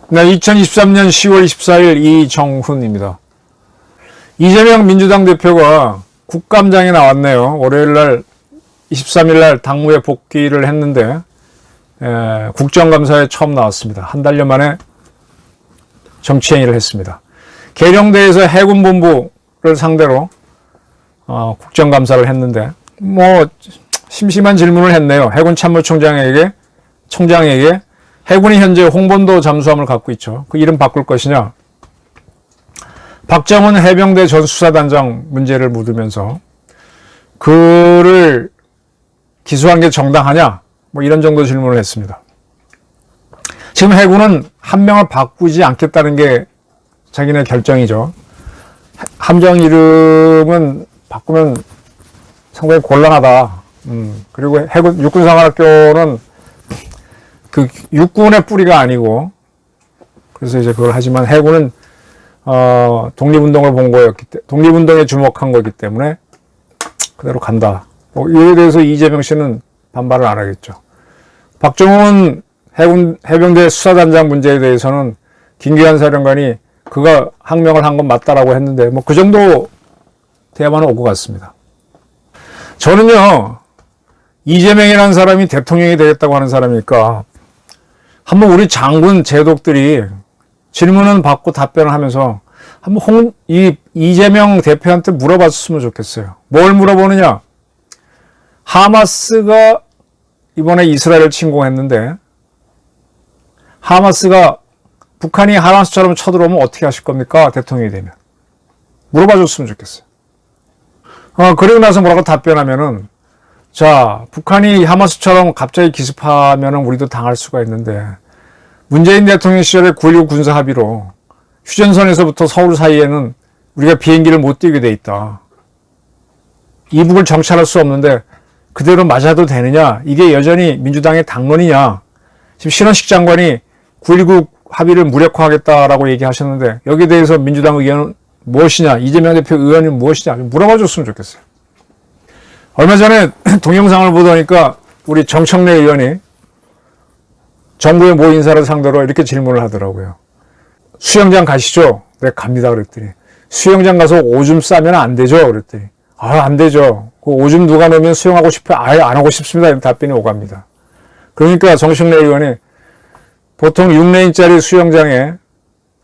네, 2023년 10월 24일 이정훈입니다. 이재명 민주당 대표가 국감장에 나왔네요. 월요일날 23일날 당무에 복귀를 했는데 국정감사에 처음 나왔습니다. 한 달여 만에 정치행위를 했습니다. 계룡대에서 해군본부를 상대로 국정감사를 했는데 심심한 질문을 했네요. 해군참모총장에게 해군이 현재 홍본도 잠수함을 갖고 있죠. 그 이름 바꿀 것이냐. 박정훈 해병대 전 수사단장 문제를 묻으면서 그를 기소한 게 정당하냐? 이런 정도 질문을 했습니다. 지금 해군은 한 명을 바꾸지 않겠다는 게 자기네 결정이죠. 함정 이름은 바꾸면 상당히 곤란하다. 그리고 해군 육군사관학교는 그 육군의 뿌리가 아니고, 그래서 이제 그걸 하지만 해군은 독립운동에 주목한 거기 때문에 그대로 간다. 이에 대해서 이재명 씨는 반발을 안 하겠죠. 박정훈 해병대 수사단장 문제에 대해서는 김기한 사령관이 그가 항명을 한 건 맞다라고 했는데 그 정도 대화만 오고 갔습니다. 저는요, 이재명이라는 사람이 대통령이 되겠다고 하는 사람이니까 한번 우리 장군 제독들이 질문은 받고 답변을 하면서 한번 이재명 대표한테 물어봤으면 좋겠어요. 뭘 물어보느냐? 하마스가 이번에 이스라엘을 침공했는데 북한이 하마스처럼 쳐들어오면 어떻게 하실 겁니까? 대통령이 되면. 물어봐줬으면 좋겠어요. 그리고 나서 뭐라고 답변하면은, 자, 북한이 하마스처럼 갑자기 기습하면은 우리도 당할 수가 있는데, 문재인 대통령 시절에 9.19 군사 합의로 휴전선에서부터 서울 사이에는 우리가 비행기를 못 띄게 돼 있다. 이북을 정찰할 수 없는데 그대로 맞아도 되느냐? 이게 여전히 민주당의 당론이냐? 지금 신원식 장관이 9.19 합의를 무력화하겠다라고 얘기하셨는데 여기에 대해서 민주당 의견은 무엇이냐? 이재명 대표 의견은 무엇이냐? 물어봐 줬으면 좋겠어요. 얼마 전에 동영상을 보다니까 우리 정청래 의원이 정부의 모 인사를 상대로 이렇게 질문을 하더라고요. 수영장 가시죠? 네, 갑니다. 그랬더니 수영장 가서 오줌 싸면 안 되죠? 그랬더니 안 되죠. 그 오줌 누가 넣으면 수영하고 싶어요? 아예 안 하고 싶습니다. 이런 답변이 오갑니다. 그러니까 정청래 의원이 보통 6레인짜리 수영장에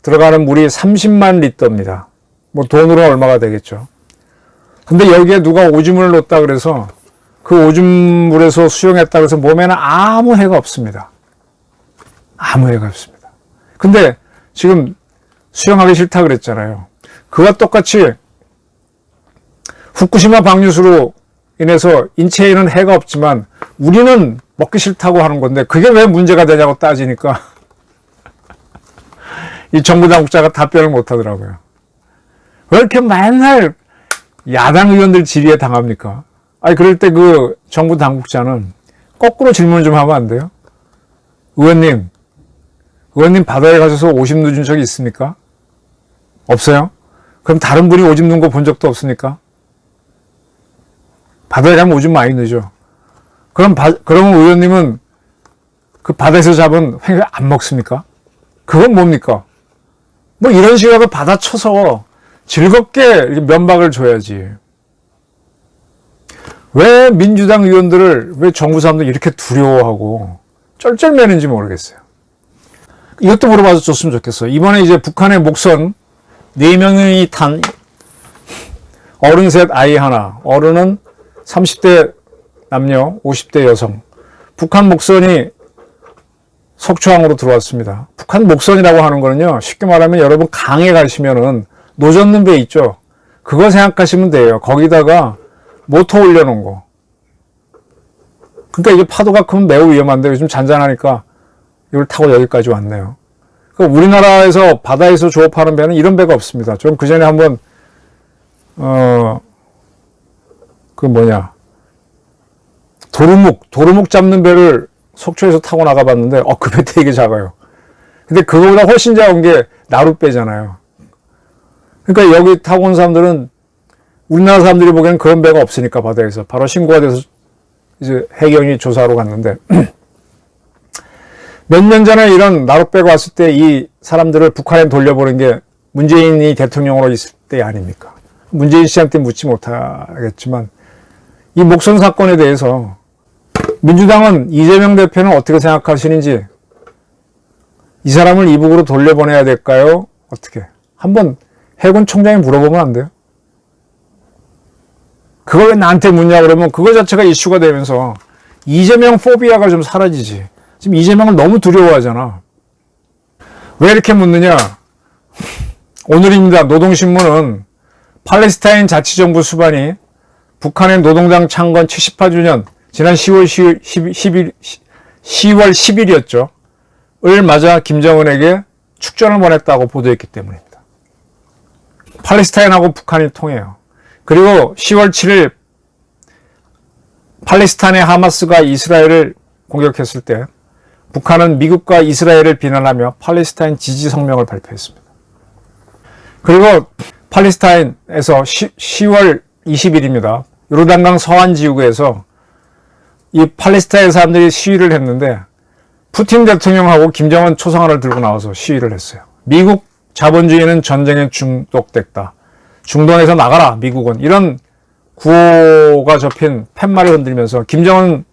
들어가는 물이 30만 리터입니다. 돈으로는 얼마가 되겠죠. 근데 여기에 누가 오줌을 넣었다 그래서 그 오줌물에서 수영했다 그래서 몸에는 아무 해가 없습니다. 아무 해가 없습니다. 근데 지금 수영하기 싫다 그랬잖아요. 그와 똑같이 후쿠시마 방류수로 인해서 인체에는 해가 없지만 우리는 먹기 싫다고 하는 건데 그게 왜 문제가 되냐고 따지니까 이 정부 당국자가 답변을 못 하더라고요. 왜 이렇게 맨날 야당 의원들 질의에 당합니까? 그럴 때 그 정부 당국자는 거꾸로 질문 좀 하면 안 돼요? 의원님 바다에 가셔서 오줌 누준 적이 있습니까? 없어요? 그럼 다른 분이 오줌 누는 거 본 적도 없습니까? 바다에 가면 오줌 많이 누죠. 그러면 의원님은 그 바다에서 잡은 회 안 먹습니까? 그건 뭡니까? 이런 식으로 받아쳐서 즐겁게 면박을 줘야지. 왜 민주당 의원들을, 왜 정부 사람들 이렇게 두려워하고 쩔쩔매는지 모르겠어요. 이것도 물어봐서 줬으면 좋겠어요. 이번에 이제 북한의 목선 4명이 탄 어른 셋 아이 하나, 어른은 30대 남녀, 50대 여성. 북한 목선이 속초항으로 들어왔습니다. 북한 목선이라고 하는 거는요, 쉽게 말하면 여러분 강에 가시면은 노젓는 배 있죠? 그거 생각하시면 돼요. 거기다가 모터 올려놓은 거. 그러니까 이게 파도가 크면 매우 위험한데 요즘 잔잔하니까 이걸 타고 여기까지 왔네요. 우리나라에서 바다에서 조업하는 배는 이런 배가 없습니다. 좀 그 전에 한번 도루묵 잡는 배를 속초에서 타고 나가봤는데 그 배 되게 작아요. 근데 그거보다 훨씬 작은 게 나룻배잖아요. 그러니까 여기 타고 온 사람들은 우리나라 사람들이 보기에는 그런 배가 없으니까 바다에서 바로 신고가 돼서 이제 해경이 조사하러 갔는데 몇 년 전에 이런 나룻배가 왔을 때 이 사람들을 북한에 돌려보낸 게 문재인이 대통령으로 있을 때 아닙니까? 문재인 씨한테 묻지 못하겠지만 이 목선 사건에 대해서 민주당은 이재명 대표는 어떻게 생각하시는지 이 사람을 이북으로 돌려보내야 될까요? 어떻게? 한번 해군 총장이 물어보면 안 돼요? 그걸 왜 나한테 묻냐 그러면 그거 자체가 이슈가 되면서 이재명 포비아가 좀 사라지지. 지금 이재명을 너무 두려워하잖아. 왜 이렇게 묻느냐? 오늘입니다. 노동신문은 팔레스타인 자치정부 수반이 북한의 노동당 창건 78주년 지난 10월 10일이었죠. 을 맞아 김정은에게 축전을 보냈다고 보도했기 때문입니다. 팔레스타인하고 북한이 통해요. 그리고 10월 7일 팔레스타인의 하마스가 이스라엘을 공격했을 때 북한은 미국과 이스라엘을 비난하며 팔레스타인 지지 성명을 발표했습니다. 그리고 팔레스타인에서 10월 20일입니다. 요르단강 서안 지구에서 이 팔레스타인 사람들이 시위를 했는데 푸틴 대통령하고 김정은 초상화를 들고 나와서 시위를 했어요. 미국 자본주의는 전쟁에 중독됐다. 중동에서 나가라 미국은. 이런 구호가 접힌 팻말을 흔들면서 김정은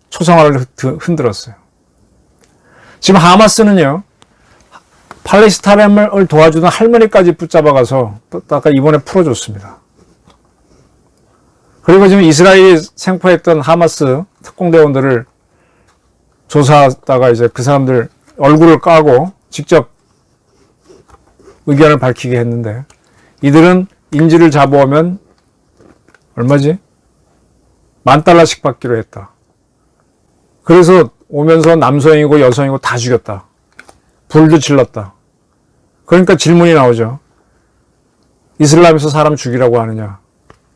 초상화를 흔들었어요. 지금 하마스는요. 팔레스타인을 도와주는 할머니까지 붙잡아가서 아까 이번에 풀어줬습니다. 그리고 지금 이스라엘이 생포했던 하마스 특공대원들을 조사하다가 이제 그 사람들 얼굴을 까고 직접 의견을 밝히게 했는데 이들은 인질을 잡아오면 얼마지? $10,000씩 받기로 했다. 그래서 오면서 남성이고 여성이고 다 죽였다. 불도 질렀다. 그러니까 질문이 나오죠. 이슬람에서 사람 죽이라고 하느냐?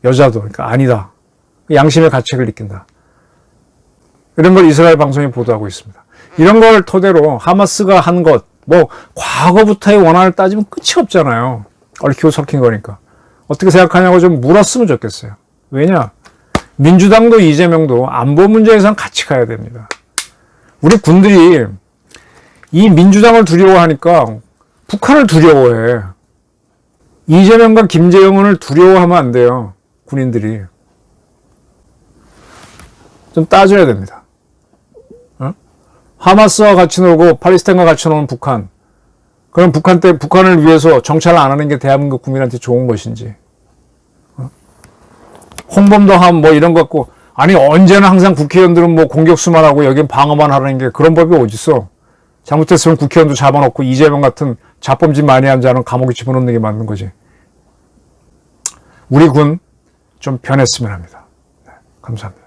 여자도. 그러니까 아니다. 양심의 가책을 느낀다. 이런 걸 이스라엘 방송이 보도하고 있습니다. 이런 걸 토대로 하마스가 한 것, 뭐 과거부터의 원한을 따지면 끝이 없잖아요. 얽히고 설킨 거니까. 어떻게 생각하냐고 좀 물었으면 좋겠어요. 왜냐? 민주당도 이재명도 안보 문제에선 같이 가야 됩니다. 우리 군들이 이 민주당을 두려워하니까 북한을 두려워해. 이재명과 김재영을 두려워하면 안 돼요. 군인들이. 좀 따져야 됩니다. 어? 하마스와 같이 놀고 팔레스타인과 같이 노는 북한. 그럼 북한을 위해서 정찰을 안 하는 게 대한민국 국민한테 좋은 것인지. 어? 홍범도 함 뭐 이런 거 갖고 아니 언제나 항상 국회의원들은 뭐 공격수만 하고 여긴 방어만 하라는 게 그런 법이 어딨어. 잘못했으면 국회의원도 잡아놓고 이재명 같은 자범짓 많이 한 자는 감옥에 집어넣는 게 맞는 거지. 우리 군 좀 변했으면 합니다. 네, 감사합니다.